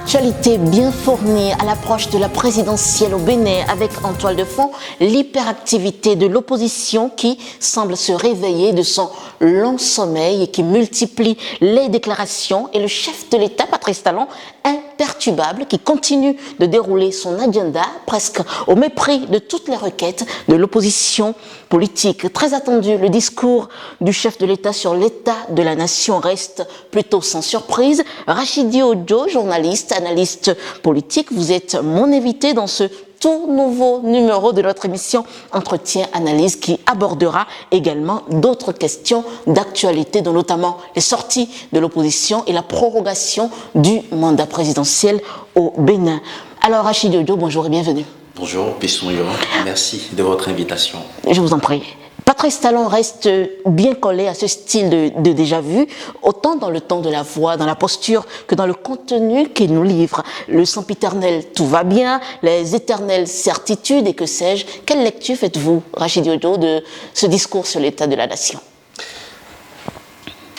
Actualité bien fournie à l'approche de la présidentielle au Bénin avec en toile de fond l'hyperactivité de l'opposition qui semble se réveiller de son long sommeil et qui multiplie les déclarations et le chef de l'État, Patrice Talon, imperturbable, qui continue de dérouler son agenda presque au mépris de toutes les requêtes de l'opposition politique. Très attendu, le discours du chef de l'État sur l'état de la nation reste plutôt sans surprise. Rachidi Ojo, journaliste, analyste politique, vous êtes mon invité dans ce tout nouveau numéro de notre émission Entretien Analyse qui abordera également d'autres questions d'actualité, dont notamment les sorties de l'opposition et la prorogation du mandat présidentiel au Bénin. Alors Rachidi Ojo, bonjour et bienvenue. Bonjour, Pissouyo, merci de votre invitation. Je vous en prie. Patrice Talon reste bien collé à ce style de déjà-vu, autant dans le ton de la voix, dans la posture, que dans le contenu qu'il nous livre. Le sempiternel « tout va bien », les éternelles certitudes et que sais-je. Quelle lecture faites-vous, Rachidi Ojo, de ce discours sur l'état de la nation?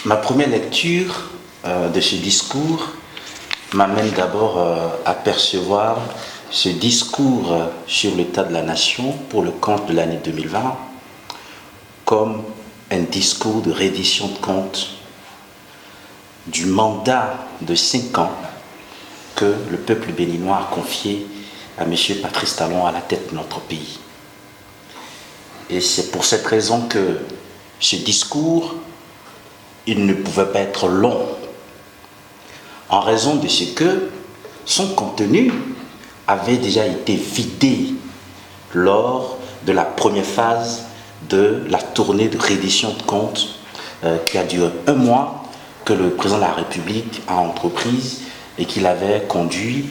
Ma première lecture de ce discours m'amène d'abord à percevoir ce discours sur l'état de la nation pour le compte de l'année 2020 comme un discours de reddition de compte du mandat de 5 ans que le peuple béninois a confié à M. Patrice Talon à la tête de notre pays. Et c'est pour cette raison que ce discours, il ne pouvait pas être long, en raison de ce que son contenu avait déjà été vidé lors de la première phase de la tournée de reddition de comptes qui a duré 1 mois, que le président de la République a entreprise et qu'il avait conduit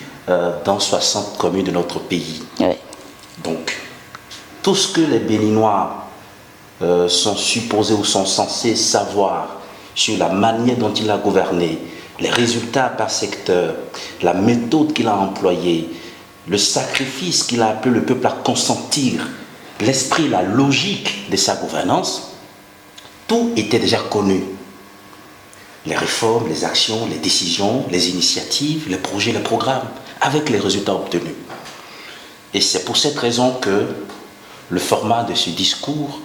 dans 60 communes de notre pays. Oui. Donc, tout ce que les Béninois sont supposés ou sont censés savoir sur la manière dont il a gouverné, les résultats par secteur, la méthode qu'il a employée, le sacrifice qu'il a appelé le peuple à consentir, l'esprit, la logique de sa gouvernance, tout était déjà connu. Les réformes, les actions, les décisions, les initiatives, les projets, les programmes, avec les résultats obtenus. Et c'est pour cette raison que le format de ce discours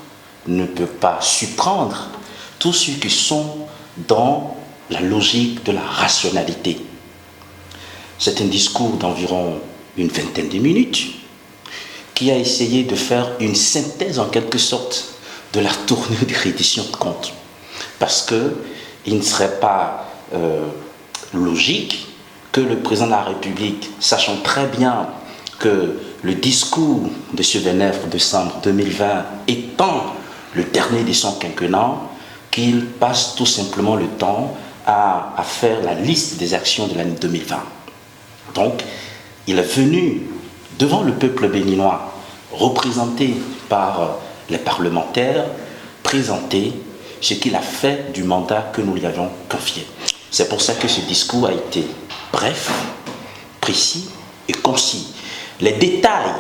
ne peut pas surprendre tous ceux qui sont dans la logique de la rationalité. C'est un discours d'environ une vingtaine de minutes qui a essayé de faire une synthèse en quelque sorte de la tournée de reddition de comptes. Parce qu'il ne serait pas logique que le président de la République, sachant très bien que le discours de ce 29 décembre 2020 étant le dernier de son quinquennat, qu'il passe tout simplement le temps à faire la liste des actions de l'année 2020. Donc, il est venu devant le peuple béninois, représenté par les parlementaires, présenter ce qu'il a fait du mandat que nous lui avions confié. C'est pour ça que ce discours a été bref, précis et concis. Les détails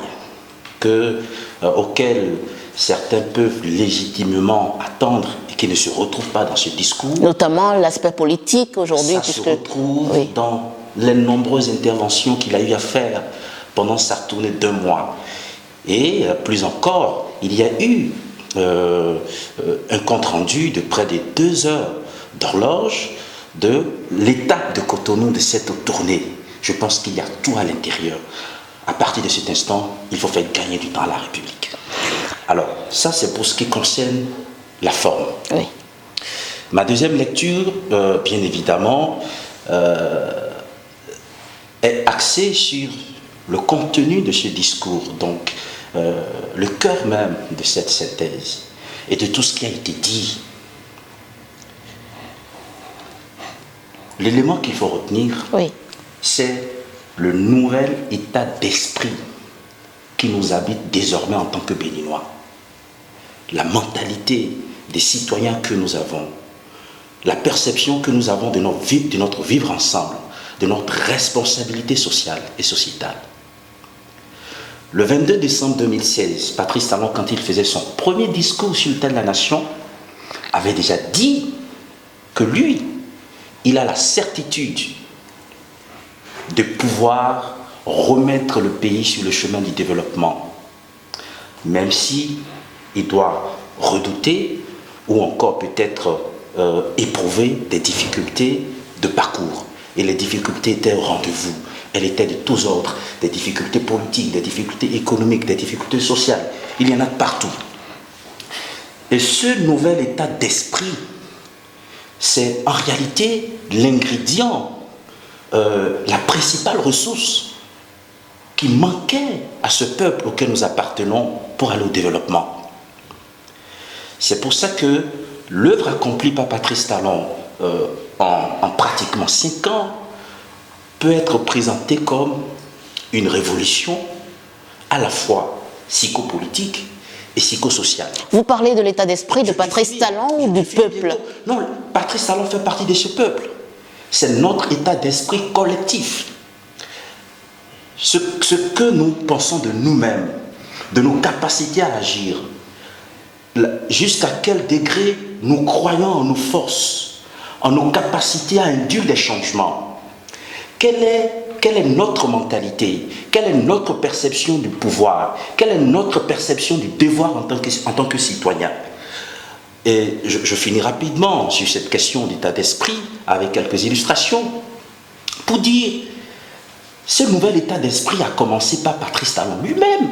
auxquels certains peuvent légitimement attendre et qui ne se retrouvent pas dans ce discours. Notamment l'aspect politique aujourd'hui. Ça se retrouve dans les nombreuses interventions qu'il a eu à faire pendant sa tournée d'1 mois. Et plus encore, il y a eu un compte-rendu de près de 2 heures d'horloge de l'étape de Cotonou de cette tournée. Je pense qu'il y a tout à l'intérieur. À partir de cet instant, il faut faire gagner du temps à la République. Alors, ça c'est pour ce qui concerne la forme. Oui. Ma deuxième lecture, bien évidemment, est axée sur le contenu de ce discours, donc le cœur même de cette synthèse et de tout ce qui a été dit. L'élément qu'il faut retenir, c'est le nouvel état d'esprit qui nous habite désormais en tant que Béninois. La mentalité des citoyens que nous avons, la perception que nous avons de notre vivre ensemble, de notre responsabilité sociale et sociétale. Le 22 décembre 2016, Patrice Talon, quand il faisait son premier discours sur l'état de la nation, avait déjà dit que lui, il a la certitude de pouvoir remettre le pays sur le chemin du développement. Même si il doit redouter ou encore peut-être éprouver des difficultés de parcours. Et les difficultés étaient au rendez-vous. Elles étaient de tous ordres, des difficultés politiques, des difficultés économiques, des difficultés sociales. Il y en a partout. Et ce nouvel état d'esprit, c'est en réalité l'ingrédient, la principale ressource qui manquait à ce peuple auquel nous appartenons pour aller au développement. C'est pour ça que l'œuvre accomplie par Patrice Talon en pratiquement 5 ans peut être présentée comme une révolution à la fois psychopolitique et psychosociale. Vous parlez de l'état d'esprit de Patrice Talon ou du peuple? Non, Patrice Talon fait partie de ce peuple. C'est notre état d'esprit collectif. Ce que nous pensons de nous-mêmes, de nos capacités à agir, jusqu'à quel degré nous croyons en nos forces, en nos capacités à induire des changements. Quelle est notre mentalité? Quelle est notre perception du pouvoir? Quelle est notre perception du devoir en tant que citoyen? Et je finis rapidement sur cette question d'état d'esprit avec quelques illustrations pour dire ce nouvel état d'esprit a commencé par Patrice Talon lui-même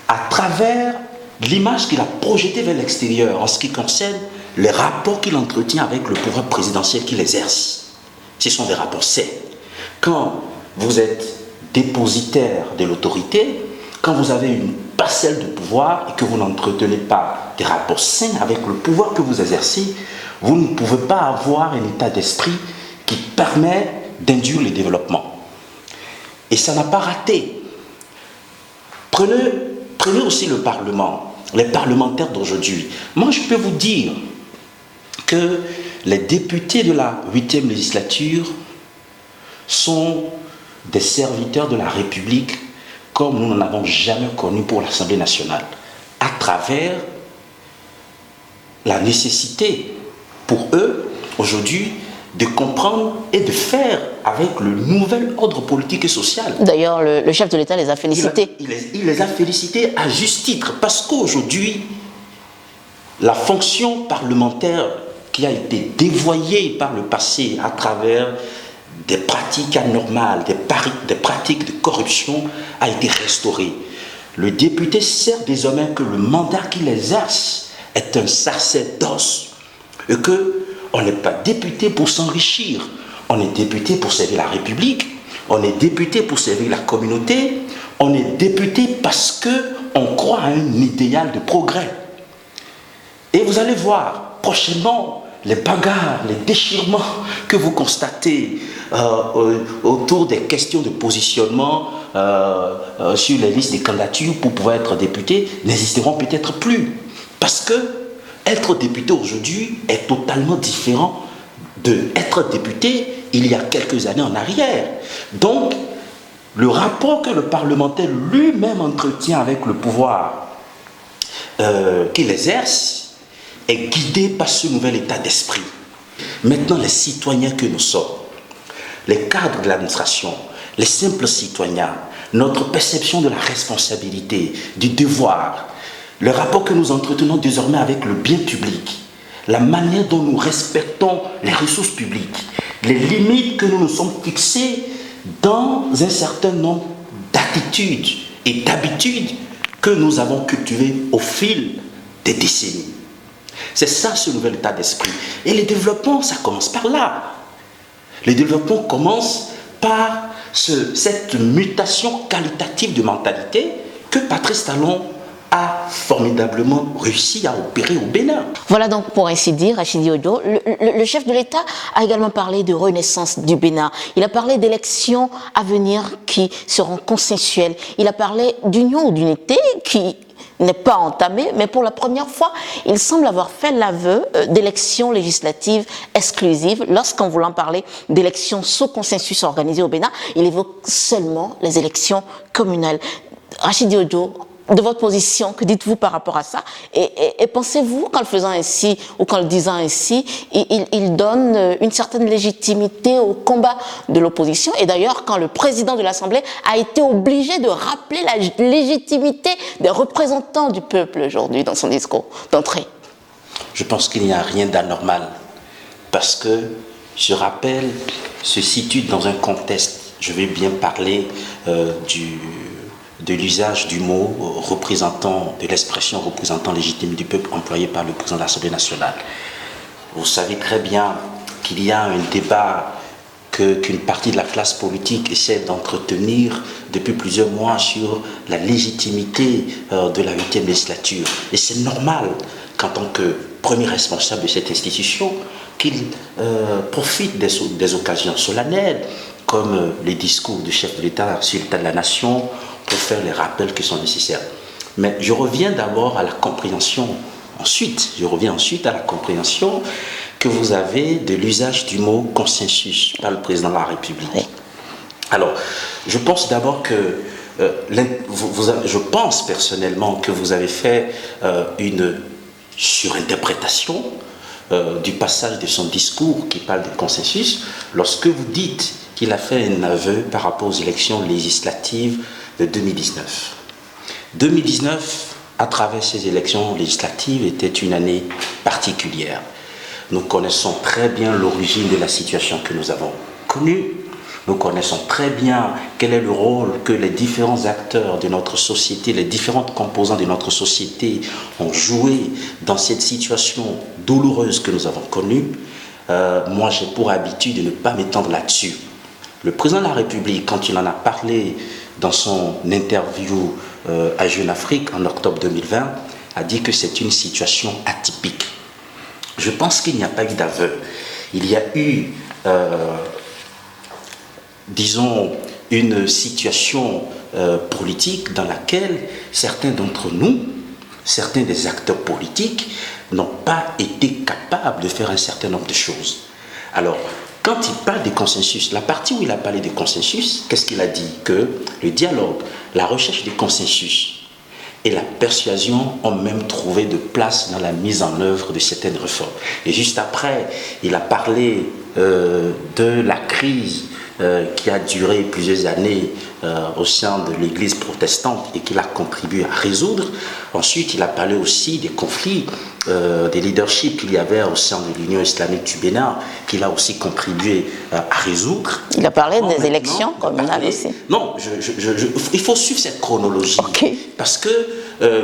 à travers l'image qu'il a projetée vers l'extérieur en ce qui concerne les rapports qu'il entretient avec le pouvoir présidentiel qu'il exerce. Ce sont des rapports sains. Quand vous êtes dépositaire de l'autorité, quand vous avez une parcelle de pouvoir et que vous n'entretenez pas des rapports sains avec le pouvoir que vous exercez, vous ne pouvez pas avoir un état d'esprit qui permet d'induire le développement. Et ça n'a pas raté. Prenez aussi le Parlement, les parlementaires d'aujourd'hui. Moi, je peux vous dire que les députés de la 8e législature sont des serviteurs de la République comme nous n'en avons jamais connu pour l'Assemblée nationale, à travers la nécessité pour eux, aujourd'hui, de comprendre et de faire avec le nouvel ordre politique et social. D'ailleurs, le chef de l'État les a félicités. Il les a félicités à juste titre, parce qu'aujourd'hui, la fonction parlementaire qui a été dévoyée par le passé à travers des pratiques anormales, des pratiques de corruption a été restaurée. Le député sait désormais que le mandat qu'il exerce est un sacerdoce et qu'on n'est pas député pour s'enrichir, on est député pour servir la République, on est député pour servir la communauté, on est député parce qu'on croit à un idéal de progrès. Et vous allez voir prochainement les bagarres, les déchirements que vous constatez autour des questions de positionnement sur les listes des candidatures pour pouvoir être député n'existeront peut-être plus. Parce que être député aujourd'hui est totalement différent d'être député il y a quelques années en arrière. Donc, le rapport que le parlementaire lui-même entretient avec le pouvoir qu'il exerce est guidé par ce nouvel état d'esprit. Maintenant, les citoyens que nous sommes, les cadres de l'administration, les simples citoyens, notre perception de la responsabilité, du devoir, le rapport que nous entretenons désormais avec le bien public, la manière dont nous respectons les ressources publiques, les limites que nous nous sommes fixées dans un certain nombre d'attitudes et d'habitudes que nous avons cultivées au fil des décennies. C'est ça ce nouvel état d'esprit. Et le développement, ça commence par là. Le développement commence par cette mutation qualitative de mentalité que Patrice Talon a formidablement réussi à opérer au Bénin. Voilà donc pour ainsi dire, Rachidi Ojo, le chef de l'État a également parlé de renaissance du Bénin. Il a parlé d'élections à venir qui seront consensuelles. Il a parlé d'union ou d'unité qui n'est pas entamée, mais pour la première fois, il semble avoir fait l'aveu d'élections législatives exclusives. Lorsqu'en voulant parler d'élections sous consensus organisées au Bénin, il évoque seulement les élections communales. Rachidi Ojo, de votre position, que dites-vous par rapport à ça? Et pensez-vous qu'en le faisant ainsi, ou qu'en le disant ainsi, il donne une certaine légitimité au combat de l'opposition? Et d'ailleurs, quand le président de l'Assemblée a été obligé de rappeler la légitimité des représentants du peuple aujourd'hui dans son discours d'entrée. Je pense qu'il n'y a rien d'anormal, parce que ce rappel se situe dans un contexte. Je vais bien parler de l'usage du mot représentant, de l'expression représentant légitime du peuple employé par le président de l'Assemblée nationale. Vous savez très bien qu'il y a un débat qu'une partie de la classe politique essaie d'entretenir depuis plusieurs mois sur la légitimité de la 8e législature. Et c'est normal qu'en tant que premier responsable de cette institution, qu'il profite des occasions solennelles, comme les discours du chef de l'État sur l'état de la nation, pour faire les rappels qui sont nécessaires. Mais je reviens d'abord à la compréhension, je reviens ensuite à la compréhension que vous avez de l'usage du mot consensus par le président de la République. Oui. Alors, je pense d'abord que, je pense personnellement que vous avez fait une surinterprétation du passage de son discours qui parle de consensus, lorsque vous dites qu'il a fait un aveu par rapport aux élections législatives de 2019. 2019, à travers ces élections législatives, était une année particulière. Nous connaissons très bien l'origine de la situation que nous avons connue. Nous connaissons très bien quel est le rôle que les différents acteurs de notre société, les différentes composantes de notre société ont joué dans cette situation douloureuse que nous avons connue. Moi, j'ai pour habitude de ne pas m'étendre là-dessus. Le président de la République, quand il en a parlé dans son interview à Jeune Afrique en octobre 2020, a dit que c'est une situation atypique. Je pense qu'il n'y a pas eu d'aveu. Il y a eu, disons, une situation politique dans laquelle certains d'entre nous, certains des acteurs politiques, n'ont pas été capables de faire un certain nombre de choses. Alors, quand il parle de consensus, la partie où il a parlé de consensus, qu'est-ce qu'il a dit? Que le dialogue, la recherche de consensus et la persuasion ont même trouvé de place dans la mise en œuvre de certaines réformes. Et juste après, il a parlé de la crise qui a duré plusieurs années au sein de l'Église protestante et qu'il a contribué à résoudre. Ensuite, il a parlé aussi des conflits, des leaderships qu'il y avait au sein de l'Union islamique du Bénin, qu'il a aussi contribué à résoudre. Il a parlé des élections communales aussi. Non, il faut suivre cette chronologie. Okay. Parce que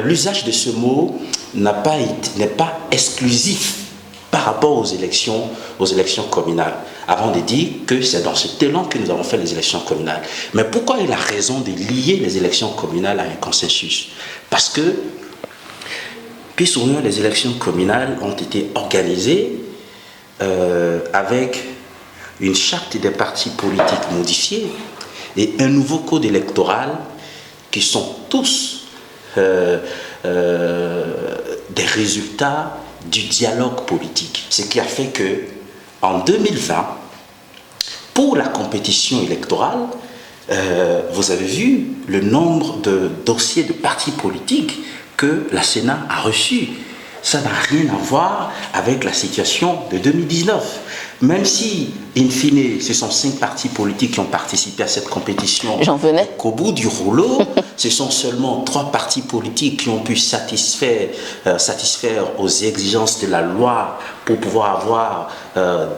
l'usage de ce mot n'est pas exclusif par rapport aux élections communales, avant de dire que c'est dans cet élan que nous avons fait les élections communales. Mais pourquoi il a raison de lier les élections communales à un consensus? Parce que, puis souvent, les élections communales ont été organisées avec une charte des partis politiques modifiée et un nouveau code électoral qui sont tous des résultats du dialogue politique. Ce qui a fait que, en 2020, pour la compétition électorale, vous avez vu le nombre de dossiers de partis politiques que la Sénat a reçus. Ça n'a rien à voir avec la situation de 2019. Même si, in fine, ce sont 5 partis politiques qui ont participé à cette compétition, qu'au bout du rouleau, ce sont seulement 3 partis politiques qui ont pu satisfaire aux exigences de la loi pour pouvoir avoir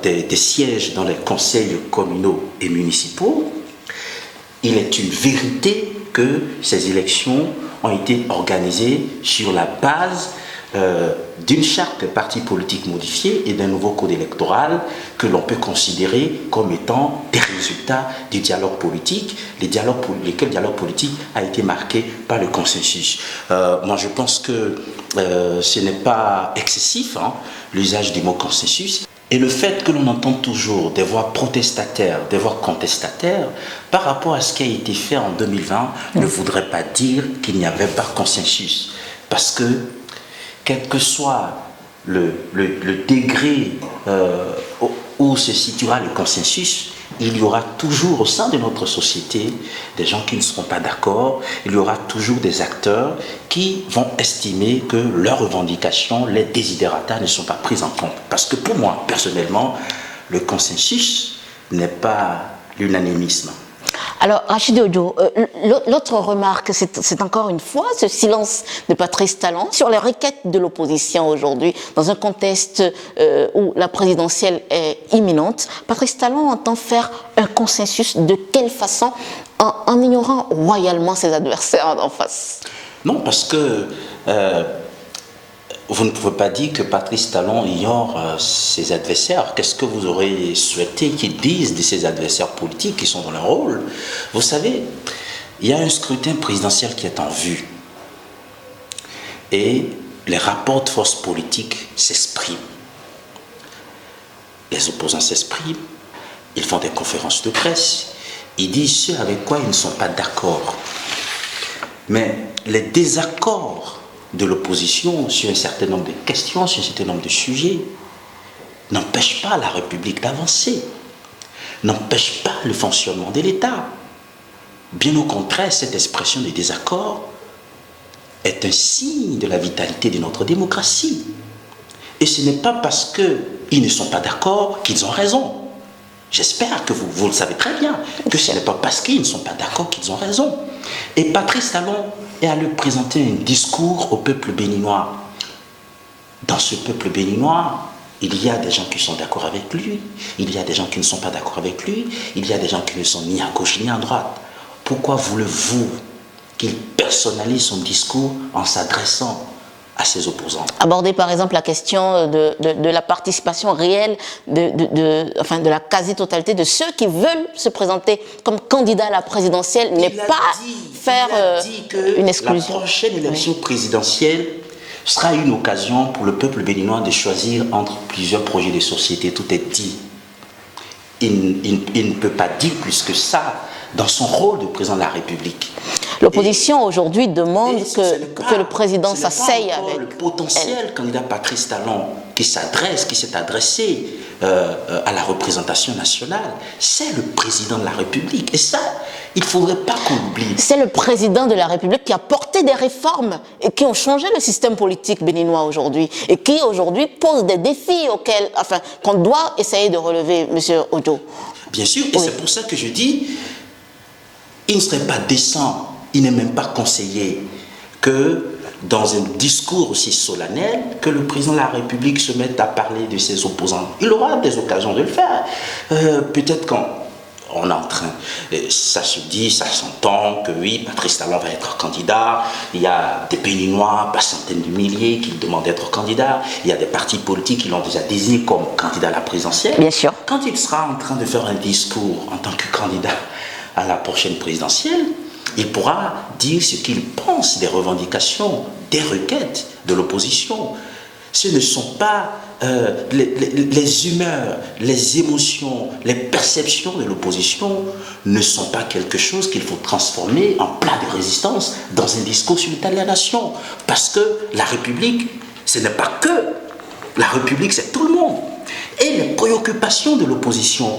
des sièges dans les conseils communaux et municipaux. Il est une vérité que ces élections ont été organisées sur la base d'une charte de partis politiques modifiée et d'un nouveau code électoral que l'on peut considérer comme étant des résultats du dialogue politique, lequel dialogue politique a été marqué par le consensus. Moi, je pense que ce n'est pas excessif, l'usage du mot consensus. Et le fait que l'on entend toujours des voix protestataires, des voix contestataires, par rapport à ce qui a été fait en 2020, ne voudrait pas dire qu'il n'y avait pas consensus. Parce que, quel que soit le degré où se situera le consensus, il y aura toujours au sein de notre société des gens qui ne seront pas d'accord, il y aura toujours des acteurs qui vont estimer que leurs revendications, les desiderata ne sont pas prises en compte. Parce que pour moi, personnellement, le consensus n'est pas l'unanimisme. Alors, Rachid Ojo, l'autre remarque, c'est encore une fois ce silence de Patrice Talon sur les requêtes de l'opposition aujourd'hui, dans un contexte où la présidentielle est imminente. Patrice Talon entend faire un consensus de quelle façon, en ignorant royalement ses adversaires en face? Non, parce que vous ne pouvez pas dire que Patrice Talon ignore ses adversaires. Qu'est-ce que vous aurez souhaité qu'ils disent de ses adversaires politiques qui sont dans leur rôle? Vous savez, il y a un scrutin présidentiel qui est en vue. Et les rapports de force politiques s'expriment. Les opposants s'expriment, ils font des conférences de presse, ils disent ce avec quoi ils ne sont pas d'accord. Mais les désaccords de l'opposition sur un certain nombre de questions, sur un certain nombre de sujets, n'empêche pas la République d'avancer, n'empêche pas le fonctionnement de l'État. Bien au contraire, cette expression de désaccord est un signe de la vitalité de notre démocratie. Et ce n'est pas parce qu'ils ne sont pas d'accord qu'ils ont raison. J'espère que vous le savez très bien, que ce n'est pas parce qu'ils ne sont pas d'accord qu'ils ont raison. Et Patrice Talon est allé présenter un discours au peuple béninois. Dans ce peuple béninois, il y a des gens qui sont d'accord avec lui, il y a des gens qui ne sont pas d'accord avec lui, il y a des gens qui ne sont ni à gauche ni à droite. Pourquoi voulez-vous qu'il personnalise son discours en s'adressant à ses opposants? Aborder par exemple la question de la participation réelle, de la quasi-totalité de ceux qui veulent se présenter comme candidats à la présidentielle, n'est pas faire une exclusion. La prochaine élection présidentielle sera une occasion pour le peuple béninois de choisir entre plusieurs projets de société. Tout est dit. Il ne peut pas dire plus que ça dans son rôle de président de la République. L'opposition aujourd'hui demande que le président s'asseye avec le potentiel candidat Patrice Talon qui s'est adressé à la représentation nationale. C'est le président de la République. Et ça, il ne faudrait pas qu'on l'oublie. C'est le président de la République qui a porté des réformes et qui ont changé le système politique béninois aujourd'hui et qui aujourd'hui pose des défis qu'on doit essayer de relever, M. Ojo. Bien sûr, et c'est pour ça que je dis, il ne serait pas décent, il n'est même pas conseillé que dans un discours aussi solennel, que le président de la République se mette à parler de ses opposants. Il aura des occasions de le faire. Peut-être quand on est en train, ça se dit, ça s'entend que oui, Patrice Talon va être candidat. Il y a des Béninois, par centaines de milliers, qui demandent d'être candidats. Il y a des partis politiques qui l'ont déjà désigné comme candidat à la présidentielle. Bien sûr. Quand il sera en train de faire un discours en tant que candidat à la prochaine présidentielle, il pourra dire ce qu'il pense des revendications, des requêtes de l'opposition. Ce ne sont pas les humeurs, les émotions, les perceptions de l'opposition ne sont pas quelque chose qu'il faut transformer en plat de résistance dans un discours sur l'état de la nation. Parce que la République, ce n'est pas que. La République, c'est tout le monde. Et les préoccupations de l'opposition,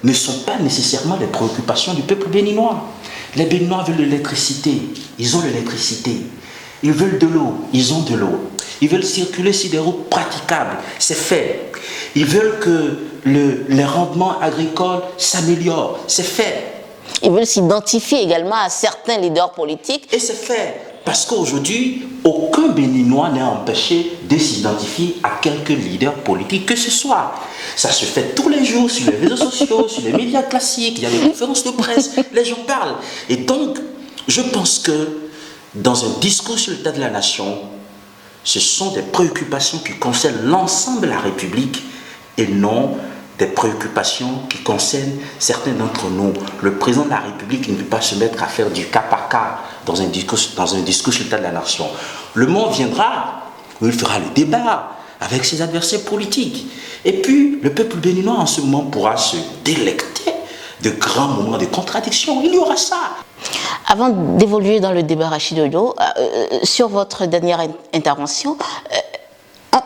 ne sont pas nécessairement les préoccupations du peuple béninois. Les Béninois veulent de l'électricité, ils ont de l'électricité. Ils veulent de l'eau, ils ont de l'eau. Ils veulent circuler sur des routes praticables, c'est fait. Ils veulent que les rendements agricoles s'améliorent, c'est fait. Ils veulent s'identifier également à certains leaders politiques. Et c'est fait. Parce qu'aujourd'hui, aucun Béninois n'est empêché de s'identifier à quelque leader politique que ce soit. Ça se fait tous les jours sur les réseaux sociaux, sur les médias classiques, il y a des conférences de presse, les gens parlent. Et donc, je pense que dans un discours sur l'état de la nation, ce sont des préoccupations qui concernent l'ensemble de la République et non des préoccupations qui concernent certains d'entre nous. Le président de la République ne peut pas se mettre à faire du cas par cas dans un discours sur l'état de la nation. Le moment viendra où il fera le débat avec ses adversaires politiques. Et puis, le peuple béninois en ce moment pourra se délecter de grands moments de contradiction. Il y aura ça. Avant d'évoluer dans le débat Rachid Ojo, sur votre dernière intervention,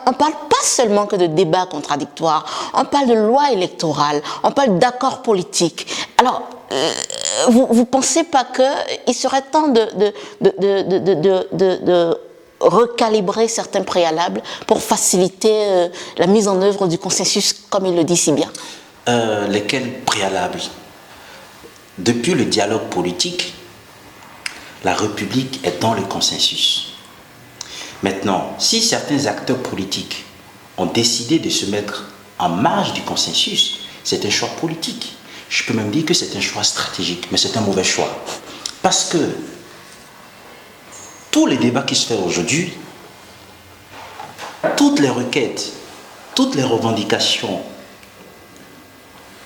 on ne parle pas seulement que de débats contradictoires, on parle de loi électorale, on parle d'accords politiques. Alors, vous ne pensez pas qu'il serait temps de recalibrer certains préalables pour faciliter la mise en œuvre du consensus, comme il le dit si bien? Lesquels préalables? Depuis le dialogue politique, la République est dans le consensus. Maintenant, si certains acteurs politiques ont décidé de se mettre en marge du consensus, c'est un choix politique. Je peux même dire que c'est un choix stratégique, mais c'est un mauvais choix. Parce que tous les débats qui se font aujourd'hui, toutes les requêtes, toutes les revendications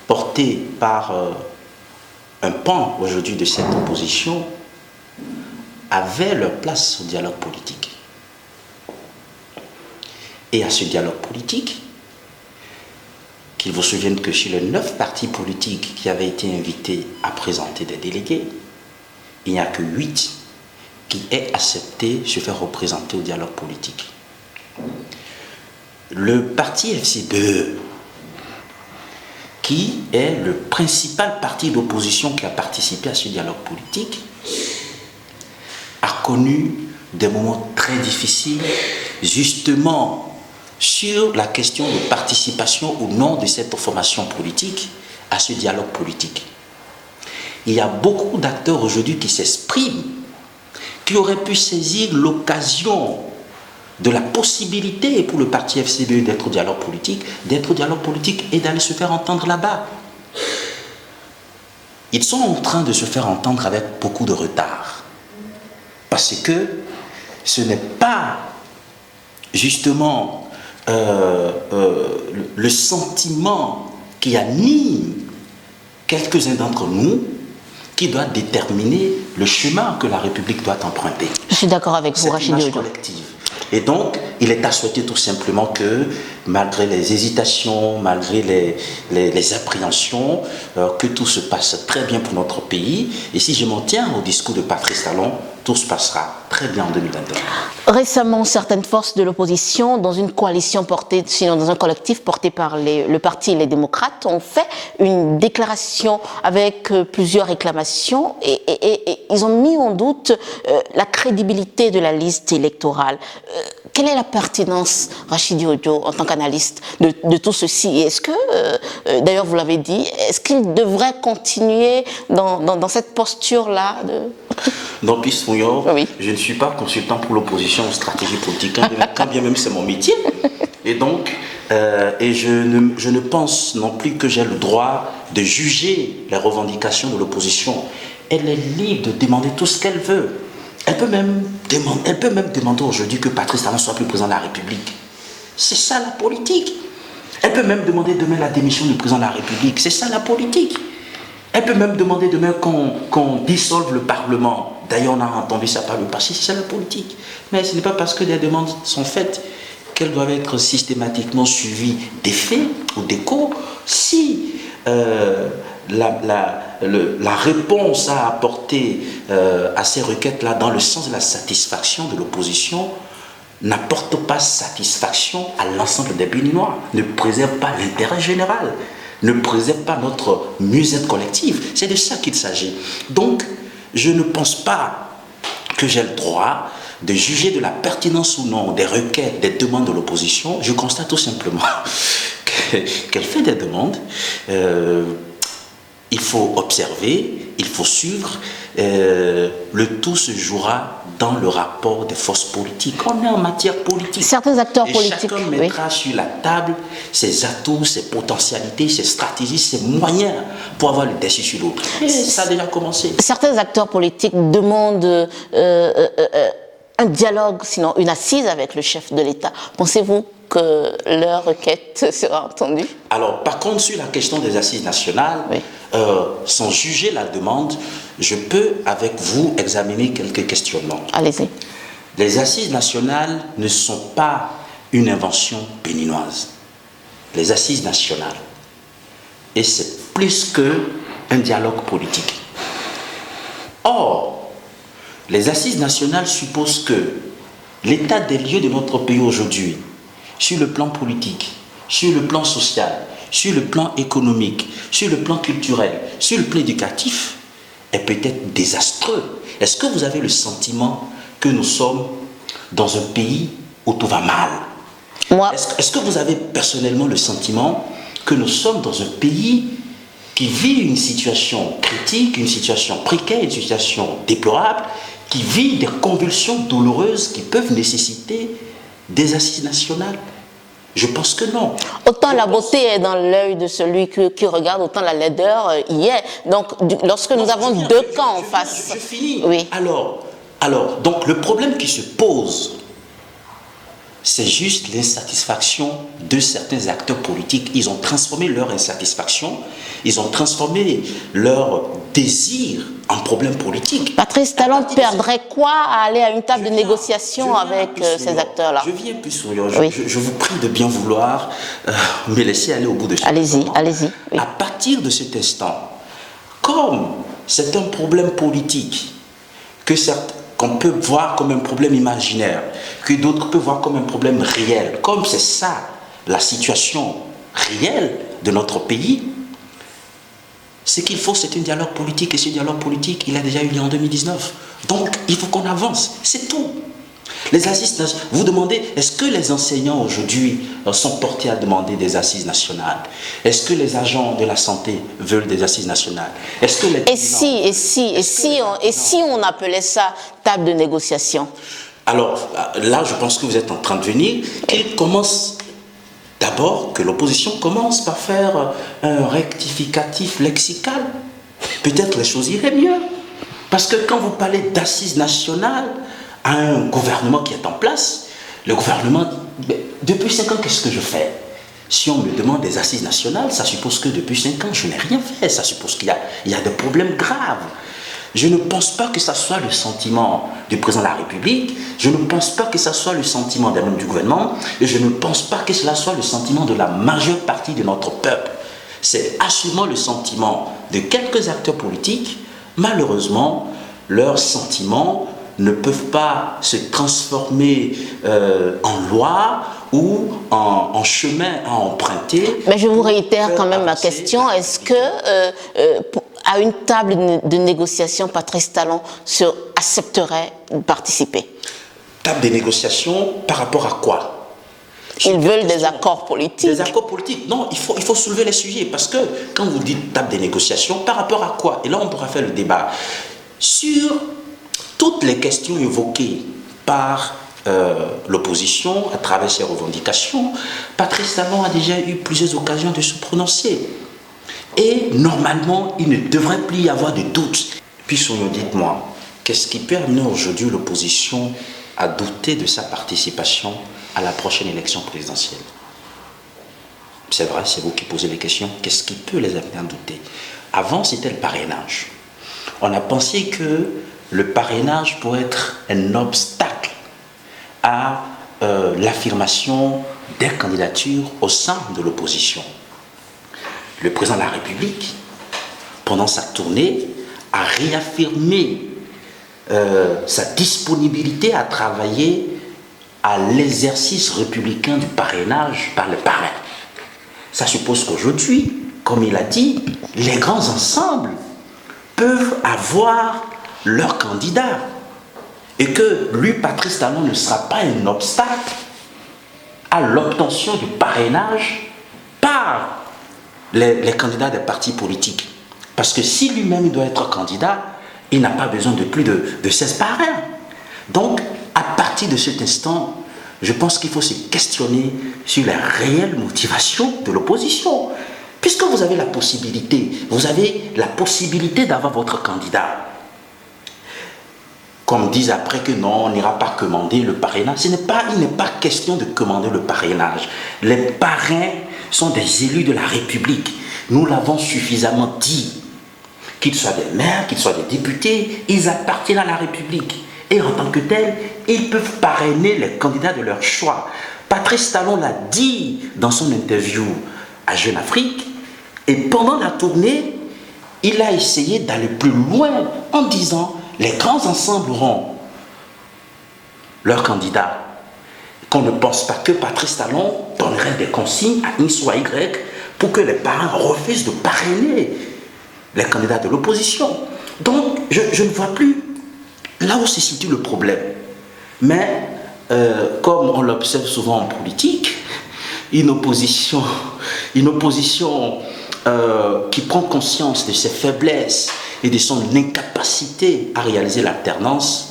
portées par un pan aujourd'hui de cette opposition avaient leur place au dialogue politique. Et à ce dialogue politique, qu'il vous souvienne que sur les 9 partis politiques qui avaient été invités à présenter des délégués, il n'y a que 8 qui aient accepté de se faire représenter au dialogue politique. Le parti FCBE, qui est le principal parti d'opposition qui a participé à ce dialogue politique, a connu des moments très difficiles, justement sur la question de participation ou non de cette formation politique à ce dialogue politique. Il y a beaucoup d'acteurs aujourd'hui qui s'expriment, qui auraient pu saisir l'occasion de la possibilité pour le parti FCBE d'être au dialogue politique et d'aller se faire entendre là-bas. Ils sont en train de se faire entendre avec beaucoup de retard. Parce que ce n'est pas justement le sentiment qui anime quelques-uns d'entre nous qui doit déterminer le chemin que la République doit emprunter. Je suis d'accord avec vous, Rachid Diodio. Et donc, il est à souhaiter tout simplement que, malgré les hésitations, malgré les appréhensions, que tout se passe très bien pour notre pays. Et si je m'en tiens au discours de Patrice Talon, tout se passera très bien en 2021. Récemment, certaines forces de l'opposition, dans une coalition portée, sinon dans un collectif porté par le parti et les démocrates, ont fait une déclaration avec plusieurs réclamations et ils ont mis en doute la crédibilité de la liste électorale. Quelle est la pertinence, Rachid Diodio, en tant qu'analyste, de tout ceci? Et est-ce que, d'ailleurs vous l'avez dit, est-ce qu'il devrait continuer dans cette posture-là Donc, Pisfouillon, oui. Je ne suis pas consultant pour l'opposition en stratégie politique, quand bien même c'est mon métier. Et donc, je ne pense non plus que j'ai le droit de juger les revendications de l'opposition. Elle est libre de demander tout ce qu'elle veut. Elle peut même demander aujourd'hui que Patrice Talon soit plus président de la République. C'est ça la politique. Elle peut même demander demain la démission du président de la République. C'est ça la politique. Elle peut même demander demain qu'on dissolve le Parlement. D'ailleurs, on a entendu ça par le passé, c'est ça la politique. Mais ce n'est pas parce que des demandes sont faites qu'elles doivent être systématiquement suivies d'effets ou d'échos. Si la réponse à apporter à ces requêtes-là dans le sens de la satisfaction de l'opposition n'apporte pas satisfaction à l'ensemble des Béninois, ne préserve pas l'intérêt général, ne préserve pas notre mieux-être collectif. C'est de ça qu'il s'agit. Donc, je ne pense pas que j'ai le droit de juger de la pertinence ou non des requêtes, des demandes de l'opposition. Je constate tout simplement qu'elle fait des demandes. Il faut observer, il faut suivre. Le tout se jouera dans le rapport des forces politiques. On est en matière politique. Certains acteurs politiques. Chacun mettra sur la table ses atouts, ses potentialités, ses stratégies, ses moyens pour avoir le dessus sur l'autre. Ça a déjà commencé. Certains acteurs politiques demandent un dialogue, sinon une assise avec le chef de l'État. Pensez-vous que leur requête sera entendue? Alors, par contre, sur la question des assises nationales, oui. Sans juger la demande, je peux avec vous examiner quelques questionnements. Allez-y. Les assises nationales ne sont pas une invention béninoise. Les assises nationales, et c'est plus qu'un dialogue politique. Or, les assises nationales supposent que l'état des lieux de notre pays aujourd'hui sur le plan politique, sur le plan social, sur le plan économique, sur le plan culturel, sur le plan éducatif, est peut-être désastreux. Est-ce que vous avez le sentiment que nous sommes dans un pays où tout va mal? Est-ce que vous avez personnellement le sentiment que nous sommes dans un pays qui vit une situation critique, une situation précaire, une situation déplorable, qui vit des convulsions douloureuses qui peuvent nécessiter des assises nationales? Je pense que non. Autant la beauté est dans l'œil de celui qui regarde, autant la laideur y est. Donc, lorsque nous avons deux camps en face... Je finis. Oui. Alors, donc le problème qui se pose, c'est juste l'insatisfaction de certains acteurs politiques. Ils ont transformé leur insatisfaction, ils ont transformé leur désir en problème politique. Patrice Talon perdrait quoi à aller à une table de négociation avec ces acteurs-là? Je viens plus souriant. Je vous prie de bien vouloir me laisser aller au bout de ce Allez-y, allez-y. Oui. À partir de cet instant, comme c'est un problème politique qu'on peut voir comme un problème imaginaire, que d'autres peuvent voir comme un problème réel, comme c'est ça la situation réelle de notre pays, ce qu'il faut, c'est un dialogue politique, et ce dialogue politique, il a déjà eu lieu en 2019. Donc, il faut qu'on avance, c'est tout. Les assises, vous demandez, est-ce que les enseignants aujourd'hui sont portés à demander des assises nationales? Est-ce que les agents de la santé veulent des assises nationales? Est-ce que les si on appelait ça table de négociation? Alors, là, je pense que vous êtes en train de venir, qu'il commence d'abord, que l'opposition commence par faire un rectificatif lexical. Peut-être les choses iraient mieux. Parce que quand vous parlez d'assises nationales à un gouvernement qui est en place, le gouvernement, depuis 5 ans, qu'est-ce que je fais? Si on me demande des assises nationales, ça suppose que depuis 5 ans, je n'ai rien fait. Ça suppose qu'il y a des problèmes graves. Je ne pense pas que ça soit le sentiment du président de la République, je ne pense pas que ça soit le sentiment des membres du gouvernement, et je ne pense pas que cela soit le sentiment de la majeure partie de notre peuple. C'est assurément le sentiment de quelques acteurs politiques. Malheureusement, leurs sentiments ne peuvent pas se transformer en loi ou en chemin à emprunter. Mais je vous réitère quand même ma question. Est-ce que, à une table de négociation, Patrice Talon accepterait de participer? Table de négociation par rapport à quoi? Ils veulent des accords politiques. Des accords politiques. Non, il faut soulever les sujets. Parce que quand vous dites table de négociation, par rapport à quoi? Et là, on pourra faire le débat. Sur toutes les questions évoquées par l'opposition à travers ses revendications, Patrice Talon a déjà eu plusieurs occasions de se prononcer. Et normalement, il ne devrait plus y avoir de doute. Puis, dites-moi, qu'est-ce qui peut amener aujourd'hui l'opposition à douter de sa participation à la prochaine élection présidentielle? C'est vrai, c'est vous qui posez les questions. Qu'est-ce qui peut les amener à douter? Avant, c'était le parrainage. On a pensé que le parrainage pourrait être un obstacle à l'affirmation des candidatures au sein de l'opposition. Le président de la République, pendant sa tournée, a réaffirmé sa disponibilité à travailler à l'exercice républicain du parrainage par le parrain. Ça suppose qu'aujourd'hui, comme il a dit, les grands ensembles peuvent avoir leur candidat et que lui, Patrice Talon, ne sera pas un obstacle à l'obtention du parrainage par les candidats des partis politiques. Parce que si lui-même doit être candidat, il n'a pas besoin de plus de 16 parrains. Donc, à partir de cet instant, je pense qu'il faut se questionner sur la réelle motivation de l'opposition. Puisque vous avez la possibilité d'avoir votre candidat. Comme disent après que non, on n'ira pas commander le parrainage. Il n'est pas question de commander le parrainage. Les parrains sont des élus de la République. Nous l'avons suffisamment dit. Qu'ils soient des maires, qu'ils soient des députés, ils appartiennent à la République. Et en tant que tels, ils peuvent parrainer les candidats de leur choix. Patrice Talon l'a dit dans son interview à Jeune Afrique. Et pendant la tournée, il a essayé d'aller plus loin en disant les grands ensembles auront leurs candidats. qu'on ne pense pas que Patrice Talon donnerait des consignes à X ou à Y pour que les parents refusent de parrainer les candidats de l'opposition. Donc, je ne vois plus là où se situe le problème. Mais, comme on l'observe souvent en politique, une opposition qui prend conscience de ses faiblesses et de son incapacité à réaliser l'alternance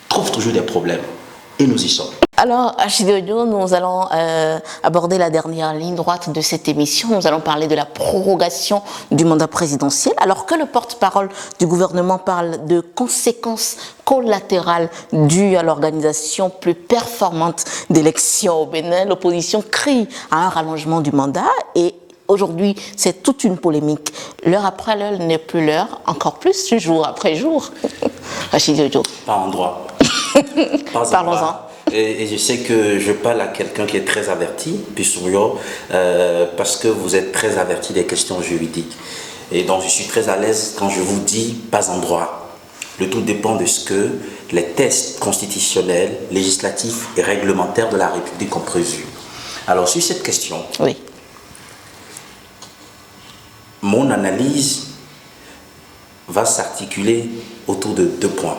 trouve toujours des problèmes. Et nous y sommes. Alors, Achille Odio, nous allons aborder la dernière ligne droite de cette émission. Nous allons parler de la prorogation du mandat présidentiel. Alors que le porte-parole du gouvernement parle de conséquences collatérales dues à l'organisation plus performante d'élections au Bénin, l'opposition crie à un rallongement du mandat et aujourd'hui, c'est toute une polémique. L'heure après l'heure n'est plus l'heure, encore plus jour après jour. Achille Odio. Pas en droit. Parlons-en. Et je sais que je parle à quelqu'un qui est très averti, puis Sourio, parce que vous êtes très averti des questions juridiques. Et donc je suis très à l'aise quand je vous dis pas en droit. Le tout dépend de ce que les tests constitutionnels, législatifs et réglementaires de la République ont prévu. Alors sur cette question, oui. Mon analyse va s'articuler autour de 2 points.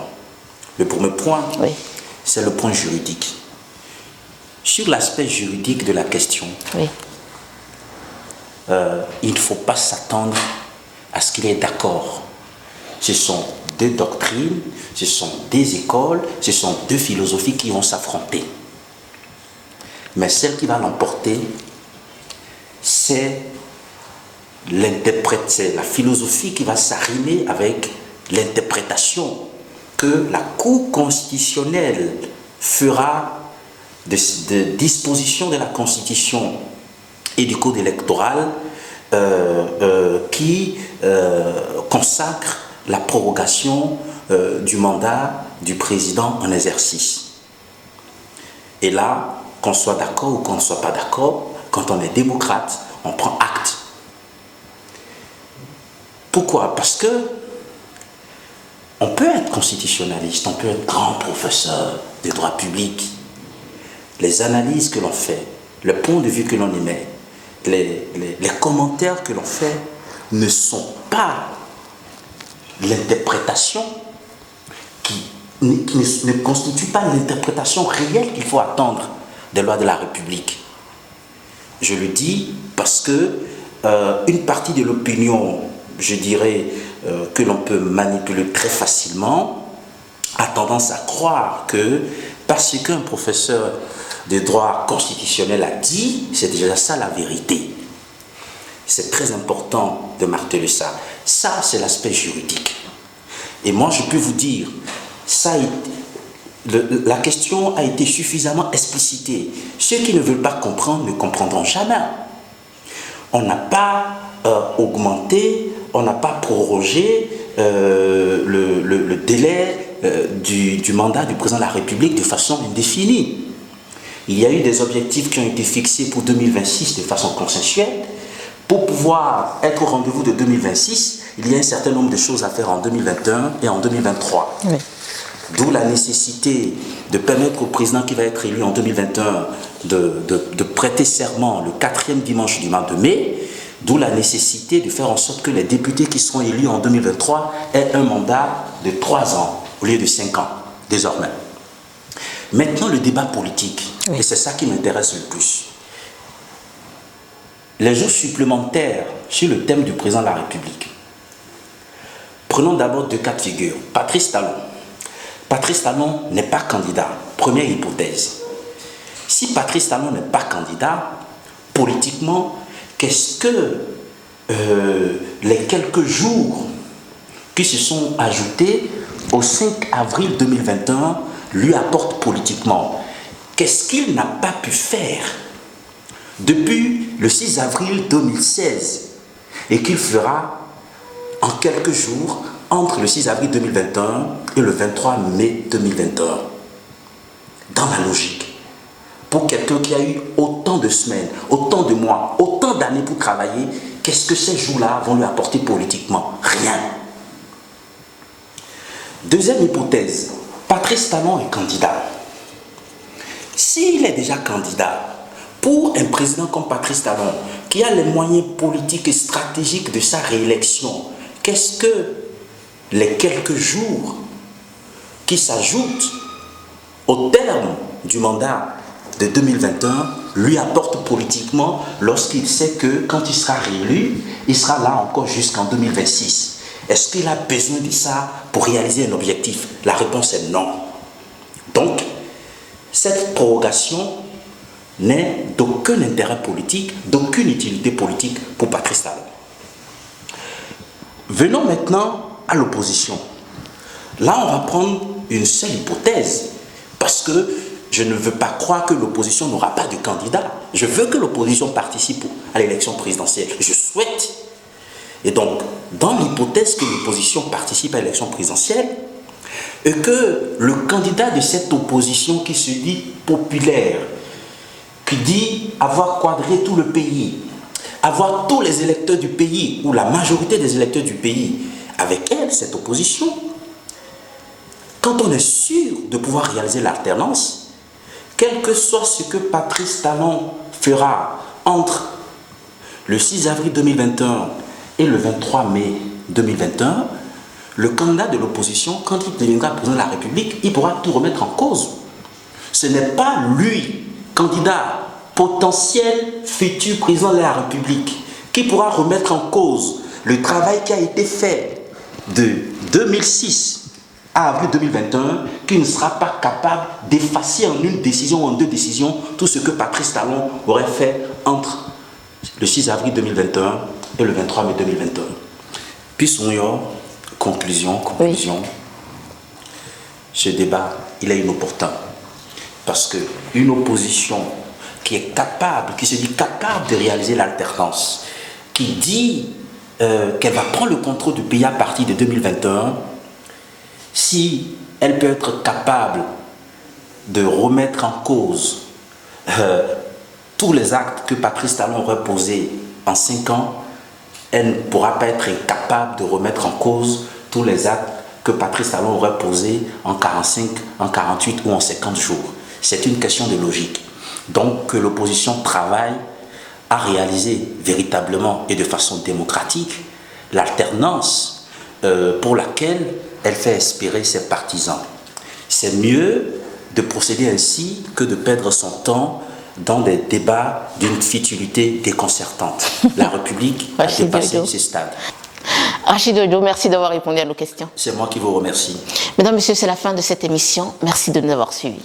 Le premier point, Oui. c'est le point juridique. Sur l'aspect juridique de la question, Oui. Il ne faut pas s'attendre à ce qu'il y ait d'accord. Ce sont 2 doctrines, ce sont 2 écoles, ce sont 2 philosophies qui vont s'affronter. Mais celle qui va l'emporter, c'est la philosophie qui va s'arrimer avec l'interprétation que la Cour constitutionnelle fera de dispositions de la Constitution et du Code électoral qui consacre la prorogation du mandat du président en exercice. Et là, qu'on soit d'accord ou qu'on ne soit pas d'accord, quand on est démocrate, on prend acte. Pourquoi? Parce que on peut être constitutionnaliste, on peut être grand professeur de droit public. Les analyses que l'on fait, le point de vue que l'on émet, les commentaires que l'on fait ne sont pas l'interprétation qui ne constitue pas l'interprétation réelle qu'il faut attendre des lois de la République. Je le dis parce que une partie de l'opinion, je dirais, que l'on peut manipuler très facilement, a tendance à croire que parce qu'un professeur de droit constitutionnel a dit, c'est déjà ça la vérité. C'est très important de marteler ça. Ça, c'est l'aspect juridique. Et moi, je peux vous dire, la question a été suffisamment explicitée. Ceux qui ne veulent pas comprendre ne comprendront jamais. On n'a pas augmenté, on n'a pas prorogé le délai du mandat du président de la République de façon indéfinie. Il y a eu des objectifs qui ont été fixés pour 2026 de façon consensuelle. Pour pouvoir être au rendez-vous de 2026, il y a un certain nombre de choses à faire en 2021 et en 2023. Oui. D'où la nécessité de permettre au président qui va être élu en 2021 de prêter serment le 4e dimanche du mois de mai. D'où la nécessité de faire en sorte que les députés qui seront élus en 2023 aient un mandat de 3 ans au lieu de 5 ans, désormais. Maintenant, le débat politique, oui. Et c'est ça qui m'intéresse le plus. Les jours supplémentaires sur le thème du président de la République. Prenons d'abord 2 cas de figure. Patrice Talon. Patrice Talon n'est pas candidat. Première hypothèse. Si Patrice Talon n'est pas candidat, politiquement, qu'est-ce que les quelques jours qui se sont ajoutés au 5 avril 2021 lui apportent politiquement? Qu'est-ce qu'il n'a pas pu faire depuis le 6 avril 2016 et qu'il fera en quelques jours entre le 6 avril 2021 et le 23 mai 2021? Dans la logique. Pour quelqu'un qui a eu autant de semaines, autant de mois, autant d'années pour travailler, qu'est-ce que ces jours-là vont lui apporter politiquement? Rien. Deuxième hypothèse, Patrice Talon est candidat. S'il est déjà candidat, pour un président comme Patrice Talon, qui a les moyens politiques et stratégiques de sa réélection, qu'est-ce que les quelques jours qui s'ajoutent au terme du mandat de 2021 lui apportent politiquement lorsqu'il sait que quand il sera réélu, il sera là encore jusqu'en 2026? Est-ce qu'il a besoin de ça pour réaliser un objectif? La réponse est non. Donc, cette prorogation n'est d'aucun intérêt politique, d'aucune utilité politique pour Patrice Talon. Venons maintenant à l'opposition. Là, on va prendre une seule hypothèse, parce que je ne veux pas croire que l'opposition n'aura pas de candidat. Je veux que l'opposition participe à l'élection présidentielle. Je souhaite. Et donc, dans l'hypothèse que l'opposition participe à l'élection présidentielle, et que le candidat de cette opposition qui se dit populaire, qui dit avoir quadrillé tout le pays, avoir tous les électeurs du pays, ou la majorité des électeurs du pays, avec elle, cette opposition, quand on est sûr de pouvoir réaliser l'alternance, quel que soit ce que Patrice Talon fera entre le 6 avril 2021 et le 23 mai 2021, le candidat de l'opposition, quand il deviendra président de la République, il pourra tout remettre en cause. Ce n'est pas lui, candidat potentiel futur président de la République, qui pourra remettre en cause le travail qui a été fait de 2006 à avril 2021, qui ne sera pas capable d'effacer en une décision ou en deux décisions tout ce que Patrice Talon aurait fait entre le 6 avril 2021 et le 23 mai 2021. Puis conclusion. Oui. Ce débat, il est inopportun. Parce qu'une opposition qui est capable, qui se dit capable de réaliser l'alternance, qui dit qu'elle va prendre le contrôle du pays à partir de 2021, si elle peut être capable de remettre en cause tous les actes que Patrice Talon aurait posés en 5 ans, elle ne pourra pas être incapable de remettre en cause tous les actes que Patrice Talon aurait posés en 45, en 48 ou en 50 jours. C'est une question de logique. Donc que l'opposition travaille à réaliser véritablement et de façon démocratique l'alternance pour laquelle elle fait espérer ses partisans. C'est mieux de procéder ainsi que de perdre son temps dans des débats d'une futilité déconcertante. La République a dépassé ce stade. Rachid Ojo, merci d'avoir répondu à nos questions. C'est moi qui vous remercie. Mesdames, Messieurs, c'est la fin de cette émission. Merci de nous avoir suivis.